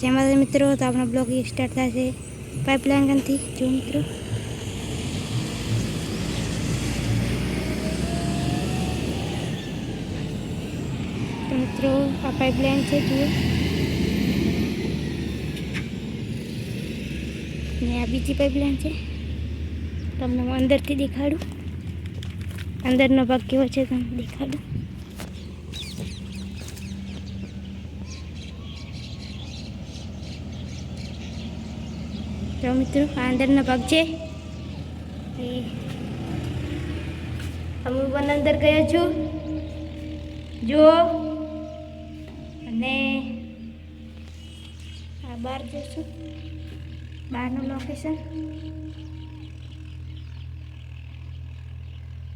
જેમાં મિત્રો તો આપણો બ્લોગ સ્ટાર્ટ થશે પાઇપલાઇન કંથી જો મિત્રો તો મિત્રો આ પાઇપલાઇન છે જુઓ ને આ બીજી પાઇપલાઇન છે તમને હું અંદરથી દેખાડું અંદરનો ભાગ કેવો છે તમને દેખાડું તો મિત્રો આ અંદરનો ભાગ છે એ હું પણ અંદર ગયો છું જો અને આ બહાર જઈશું બહારનું લોકેશન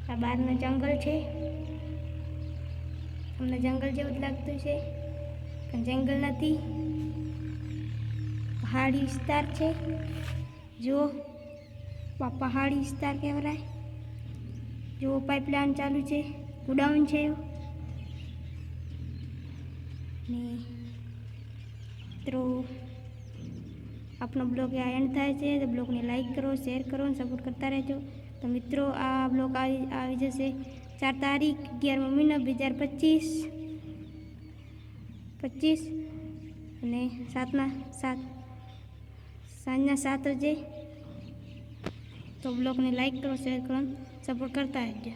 આ બહારનું જંગલ છે તમને જંગલ જેવું જ લાગતું છે પણ જંગલ નથી પહાડી વિસ્તાર છે જો પહાડી વિસ્તાર કહેવાય જો પાઇપલાઇન ચાલુ છે ગોડાઉન છે ને મિત્રો આપણો બ્લોગ આ એન્ડ થાય છે તો બ્લોગને લાઈક કરો શેર કરો અને સપોર્ટ કરતા રહેજો તો મિત્રો આ બ્લોગ આવી જશે 4 તારીખ 11મો મહિનો 2025 અને સાંજના 7 વાગે તો બ્લોગને લાઈક કરો શેર કરો સપોર્ટ કરતા રહેજો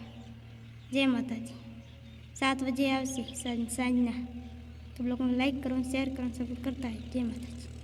જય માતાજી 7 વાગે આવશે સાંજના તો બ્લોગને લાઈક કરો શેર કરો સપોર્ટ કરતા રહેજો જય માતાજી।